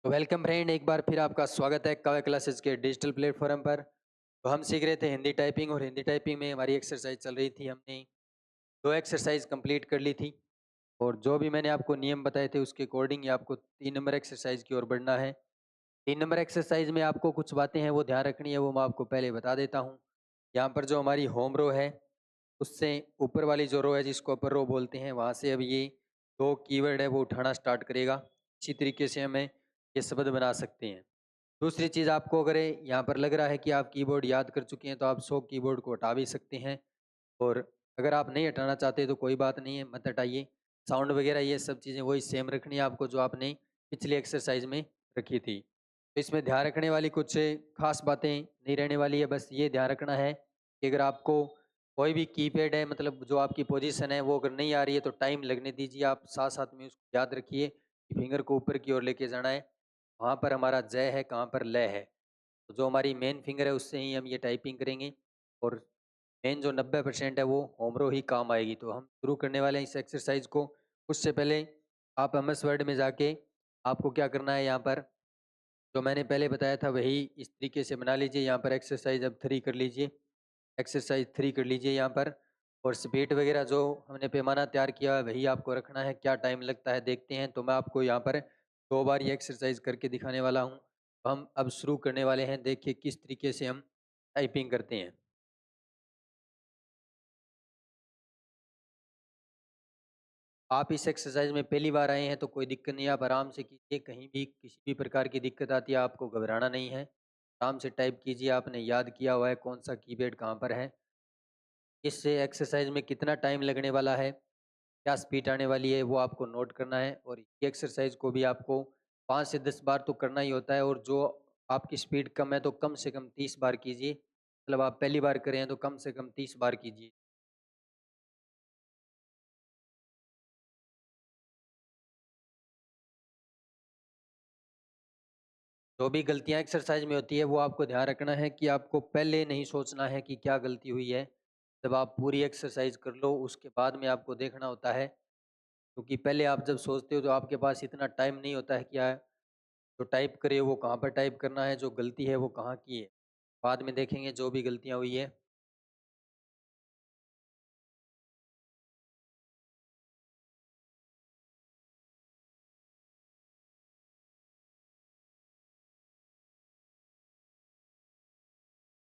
तो welcome friend, एक बार फिर आपका स्वागत है कवि क्लासेस के डिजिटल प्लेटफॉर्म पर। तो हम सीख रहे थे हिंदी टाइपिंग, और हिंदी टाइपिंग में हमारी एक्सरसाइज चल रही थी। हमने दो एक्सरसाइज कंप्लीट कर ली थी, और जो भी मैंने आपको नियम बताए थे उसके अकॉर्डिंग ही आपको 3 नंबर एक्सरसाइज की ओर बढ़ना है। 3 नंबर एक्सरसाइज में आपको कुछ बातें हैं वो ध्यान रखनी है, वो मैं आपको पहले बता देता हूँ। यहाँ पर जो हमारी होम रो है, उससे ऊपर वाली जो रो है जिसको अपर रो बोलते हैं, वहाँ से अब ये दो कीवर्ड है वो उठाना स्टार्ट करेगा। इसी तरीके से हमें ये शब्द बना सकते हैं। दूसरी चीज़, आपको अगर यहाँ पर लग रहा है कि आप कीबोर्ड याद कर चुके हैं तो आप 100 कीबोर्ड को हटा भी सकते हैं। और अगर आप नहीं हटाना चाहते तो कोई बात नहीं है, मत हटाइए। साउंड वगैरह ये सब चीज़ें वही सेम रखनी है आपको जो आपने पिछली एक्सरसाइज में रखी थी। तो इसमें ध्यान रखने वाली कुछ खास बातें नहीं रहने वाली है। बस ये ध्यान रखना है कि अगर आपको कोई भी कीपैड है, मतलब जो आपकी पोजीशन है वो अगर नहीं आ रही है तो टाइम लगने दीजिए। आप साथ साथ में उसको याद रखिए कि फिंगर को ऊपर की ओर लेके जाना है। वहाँ पर हमारा जय है, कहाँ पर लय है। तो जो हमारी मेन फिंगर है उससे ही हम ये टाइपिंग करेंगे, और मेन जो 90% है वो होमरो ही काम आएगी। तो हम शुरू करने वाले हैं इस एक्सरसाइज को। उससे पहले आप एमएस वर्ड में जाके आपको क्या करना है, यहाँ पर जो मैंने पहले बताया था वही इस तरीके से बना लीजिए। यहाँ पर एक्सरसाइज अब 3 कर लीजिए, एक्सरसाइज 3 कर लीजिए यहाँ पर। और स्पीड वगैरह जो हमने पैमाना तैयार किया है वही आपको रखना है। क्या टाइम लगता है देखते हैं। तो मैं आपको यहाँ पर 2 बार ये एक्सरसाइज करके दिखाने वाला हूँ। तो हम अब शुरू करने वाले हैं, देखिए किस तरीके से हम टाइपिंग करते हैं। आप इस एक्सरसाइज में पहली बार आए हैं तो कोई दिक्कत नहीं है, आप आराम से कीजिए। कहीं भी किसी भी प्रकार की दिक्कत आती है आपको घबराना नहीं है। आराम से टाइप कीजिए। आपने याद किया हुआ है कौन सा कीपैड कहाँ पर है, इस एक्सरसाइज में कितना टाइम लगने वाला है, क्या स्पीड आने वाली है, वो आपको नोट करना है। और ये एक्सरसाइज को भी आपको 5 से 10 बार तो करना ही होता है। और जो आपकी स्पीड कम है तो कम से कम 30 बार कीजिए। मतलब आप पहली बार करें हैं तो कम से कम 30 बार कीजिए। जो भी गलतियाँ एक्सरसाइज में होती है वो आपको ध्यान रखना है कि आपको पहले नहीं सोचना है कि क्या गलती हुई है। जब आप पूरी एक्सरसाइज कर लो उसके बाद में आपको देखना होता है, क्योंकि पहले आप जब सोचते हो तो आपके पास इतना टाइम नहीं होता है कि जो टाइप करे वो कहाँ पर टाइप करना है, जो गलती है वो कहाँ की है। बाद में देखेंगे जो भी गलतियाँ हुई है।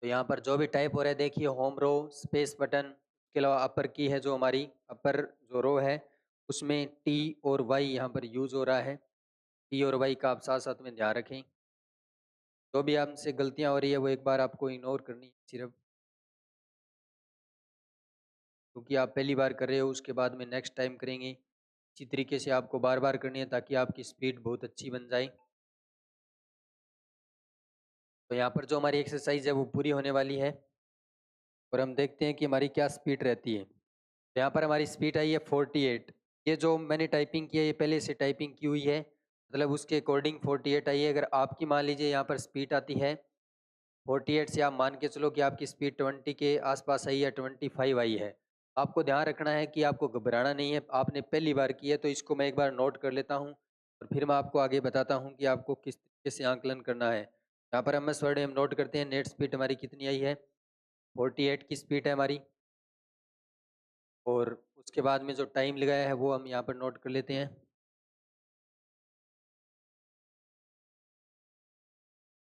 तो यहाँ पर जो भी टाइप हो रहा है देखिए, होम रो, स्पेस बटन, के अलावा अपर की है जो हमारी अपर जो रो है उसमें टी और वाई यहाँ पर यूज़ हो रहा है। टी और वाई का आप साथ साथ में ध्यान रखें। जो भी आपसे गलतियाँ हो रही है वो एक बार आपको इग्नोर करनी है सिर्फ, क्योंकि आप पहली बार कर रहे हो। उसके बाद में नेक्स्ट टाइम करेंगे। इसी तरीके से आपको बार बार करनी है ताकि आपकी स्पीड बहुत अच्छी बन जाए। तो यहाँ पर जो हमारी एक्सरसाइज है वो पूरी होने वाली है, और हम देखते हैं कि हमारी क्या स्पीड रहती है। तो यहाँ पर हमारी स्पीड आई है 48। ये जो मैंने टाइपिंग की है ये पहले से टाइपिंग की हुई है, मतलब उसके अकॉर्डिंग 48 आई है। अगर आपकी मान लीजिए यहाँ पर स्पीड आती है 48, से आप मान के चलो कि आपकी स्पीड 20 के आसपास आई है, 25 आई है। आपको ध्यान रखना है कि आपको घबराना नहीं है। आपने पहली बार की है तो इसको मैं एक बार नोट कर लेता हूँ, और फिर मैं आपको आगे बताता हूँ कि आपको किस तरीके से आंकलन करना है। यहाँ पर एम एस वर्ड हम नोट करते हैं। नेट स्पीड हमारी कितनी आई है, 48 की स्पीड है हमारी। और उसके बाद में जो टाइम लगाया है वो हम यहाँ पर नोट कर लेते हैं।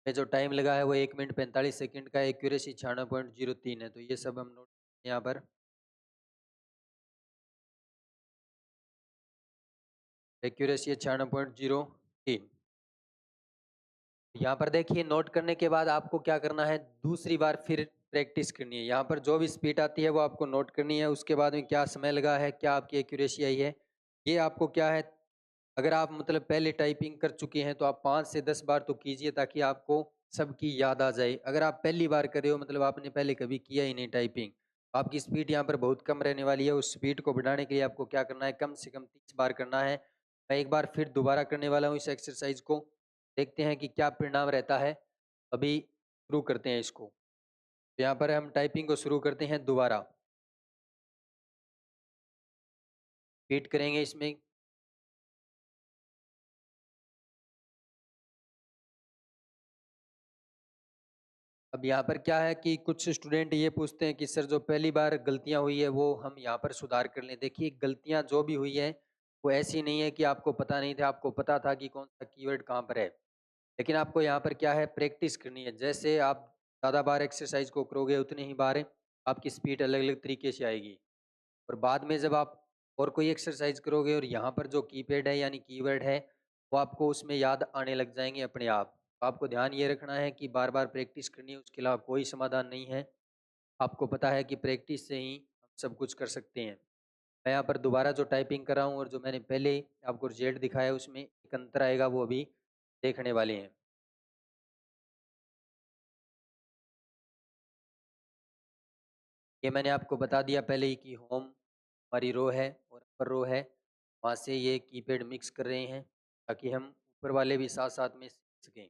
ये जो टाइम लगा है वो 1 मिनट 45 सेकंड का है। एक्यूरेसी 96.03 है। तो ये सब हम नोट यहाँ पर। एक्यूरेसी है 96.03। यहाँ पर देखिए, नोट करने के बाद आपको क्या करना है, दूसरी बार फिर प्रैक्टिस करनी है। यहाँ पर जो भी स्पीड आती है वो आपको नोट करनी है। उसके बाद में क्या समय लगा है, क्या आपकी एक्यूरेसी आई है, ये आपको क्या है। अगर आप मतलब पहले टाइपिंग कर चुके हैं तो आप 5 से 10 बार तो कीजिए ताकि आपको सबकी याद आ जाए। अगर आप पहली बार कर रहे हो, मतलब आपने पहले कभी किया ही नहीं टाइपिंग, आपकी स्पीड यहाँ पर बहुत कम रहने वाली है। उस स्पीड को बढ़ाने के लिए आपको क्या करना है, कम से कम 30 बार करना है। मैं एक बार फिर दोबारा करने वाला हूँ इस एक्सरसाइज को। देखते हैं कि क्या परिणाम रहता है। अभी शुरू करते हैं इसको। तो यहाँ पर हम टाइपिंग को शुरू करते हैं दोबारा। रिपीट करेंगे इसमें। अब यहाँ पर क्या है कि कुछ स्टूडेंट ये पूछते हैं कि सर जो पहली बार गलतियाँ हुई है वो हम यहाँ पर सुधार कर लें। देखिए गलतियाँ जो भी हुई है वो ऐसी नहीं है कि आपको पता नहीं था, आपको पता था कि कौन सा कीवर्ड कहाँ पर है। लेकिन आपको यहाँ पर क्या है प्रैक्टिस करनी है। जैसे आप ज़्यादा बार एक्सरसाइज को करोगे उतने ही बार आपकी स्पीड अलग-अलग तरीके से आएगी। और बाद में जब आप और कोई एक्सरसाइज करोगे और यहाँ पर जो कीपैड है यानी कीवर्ड है वो आपको उसमें याद आने लग जाएंगे अपने आप। तो आपको ध्यान ये रखना है कि बार बार प्रैक्टिस करनी है, उसके अलावा कोई समाधान नहीं है। आपको पता है कि प्रैक्टिस से ही हम सब कुछ कर सकते हैं। मैं यहाँ पर दोबारा जो टाइपिंग कर रहा हूँ और जो मैंने पहले आपको रिजल्ट दिखाया उसमें एक अंतर आएगा, वो अभी देखने वाले हैं। ये मैंने आपको बता दिया पहले ही कि होम हमारी रो है और अपर रो है, वहाँ से ये कीपैड मिक्स कर रहे हैं ताकि हम ऊपर वाले भी साथ साथ में सीख सकें।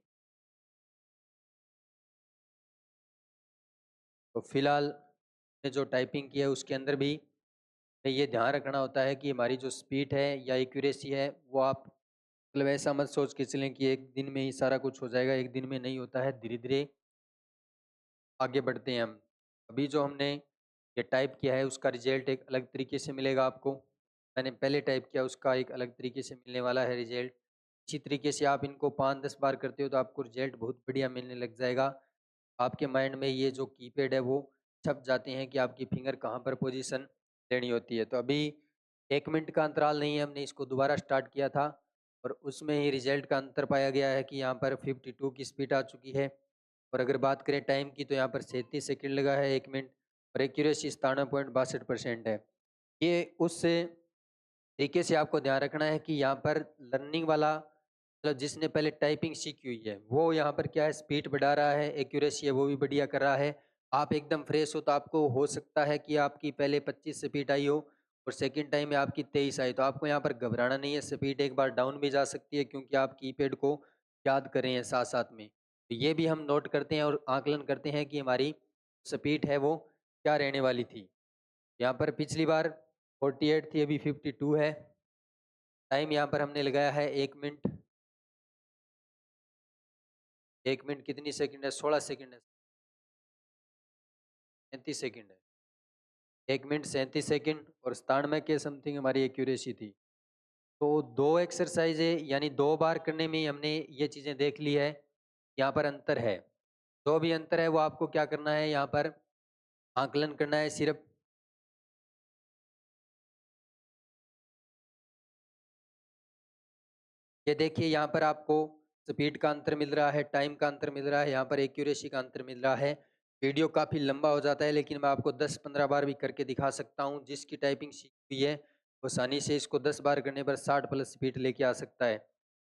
तो फिलहाल ने जो टाइपिंग की है उसके अंदर भी हमें ये ध्यान रखना होता है कि हमारी जो स्पीड है या एक्यूरेसी है वो आप मतलब ऐसा मत सोच के चलें कि एक दिन में ही सारा कुछ हो जाएगा, एक दिन में नहीं होता है, धीरे धीरे आगे बढ़ते हैं हम। अभी जो हमने ये टाइप किया है उसका रिजल्ट एक अलग तरीके से मिलेगा आपको। मैंने पहले टाइप किया उसका एक अलग तरीके से मिलने वाला है रिजल्ट। इसी तरीके से आप इनको 5-10 बार करते हो तो आपको रिजल्ट बहुत बढ़िया मिलने लग जाएगा। आपके माइंड में ये जो कीपैड है वो छप जाते हैं कि आपकी फिंगर कहाँ पर पोजीशन लेनी होती है। तो अभी 1 मिनट का अंतराल नहीं है, हमने इसको दोबारा स्टार्ट किया था और उसमें ही रिजल्ट का अंतर पाया गया है कि यहाँ पर 52 की स्पीड आ चुकी है। और अगर बात करें टाइम की तो यहाँ पर 37 सेकंड लगा है 1 मिनट और एक्यूरेसी 97.62% है। ये उस तरीके से आपको ध्यान रखना है कि यहाँ पर लर्निंग वाला मतलब जिसने पहले टाइपिंग सीखी हुई है वो यहाँ पर क्या है स्पीड बढ़ा रहा है, एक्यूरेसी है वो भी बढ़िया कर रहा है। आप एकदम फ्रेश हो तो आपको हो सकता है कि आपकी पहले 25 स्पीड आई हो और सेकंड टाइम में आपकी 23 आई, तो आपको यहाँ पर घबराना नहीं है, स्पीड एक बार डाउन भी जा सकती है क्योंकि आप कीपैड को याद कर रहे हैं साथ साथ में। तो ये भी हम नोट करते हैं और आकलन करते हैं कि हमारी स्पीड है वो क्या रहने वाली थी। यहाँ पर पिछली बार 48 थी, अभी 52 है। टाइम यहाँ पर हमने लगाया है 1 मिनट। 1 मिनट कितनी सेकंड है? 16 सेकंड है, 37 सेकंड है। 1 मिनट 37 सेकंड और 97 के समथिंग हमारी एक्यूरेसी थी। तो 2 एक्सरसाइज़ें यानी 2 बार करने में ही हमने ये चीज़ें देख ली है, यहाँ पर अंतर है। जो भी अंतर है वो आपको क्या करना है यहाँ पर आकलन करना है सिर्फ़। ये देखिए यहाँ पर आपको स्पीड का अंतर मिल रहा है, टाइम का अंतर मिल रहा है, यहाँ पर एक्यूरेसी का अंतर मिल रहा है। वीडियो काफ़ी लंबा हो जाता है लेकिन मैं आपको 10-15 बार भी करके दिखा सकता हूँ। जिसकी टाइपिंग सीखी हुई है वो आसानी से इसको 10 बार करने पर 60 प्लस स्पीड लेके आ सकता है।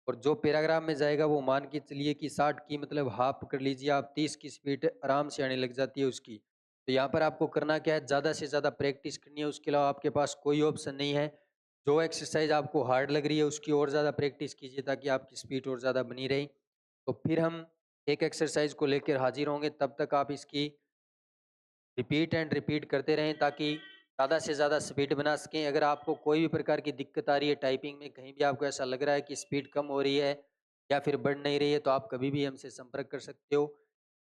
और जो पैराग्राफ में जाएगा वो मान के चलिए कि 60 की मतलब हाफ कर लीजिए आप, 30 की स्पीड आराम से आने लग जाती है उसकी। तो यहाँ पर आपको करना क्या है, ज़्यादा से ज़्यादा प्रैक्टिस करनी है, उसके अलावा आपके पास कोई ऑप्शन नहीं है। जो एक्सरसाइज आपको हार्ड लग रही है उसकी और ज़्यादा प्रैक्टिस कीजिए ताकि आपकी स्पीड और ज़्यादा बनी रहे। तो फिर हम एक एक्सरसाइज को लेकर हाजिर होंगे, तब तक आप इसकी रिपीट एंड रिपीट करते रहें ताकि ज़्यादा से ज़्यादा स्पीड बना सकें। अगर आपको कोई भी प्रकार की दिक्कत आ रही है टाइपिंग में, कहीं भी आपको ऐसा लग रहा है कि स्पीड कम हो रही है या फिर बढ़ नहीं रही है, तो आप कभी भी हमसे संपर्क कर सकते हो।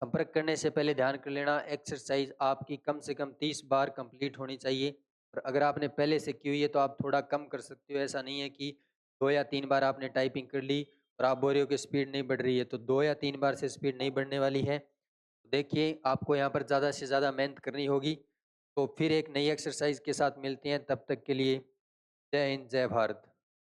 संपर्क करने से पहले ध्यान कर लेना एक्सरसाइज आपकी कम से कम 30 बार कंप्लीट होनी चाहिए और अगर आपने पहले से की हुई है तो आप थोड़ा कम कर सकते हो। ऐसा नहीं है कि 2 या 3 बार आपने टाइपिंग कर ली और आप बोल रहे हो कि स्पीड नहीं बढ़ रही है, तो 2 या 3 बार से स्पीड नहीं बढ़ने वाली है। देखिए आपको यहाँ पर ज़्यादा से ज़्यादा मेहनत करनी होगी। तो फिर एक नई एक्सरसाइज के साथ मिलते हैं, तब तक के लिए जय हिंद, जय भारत।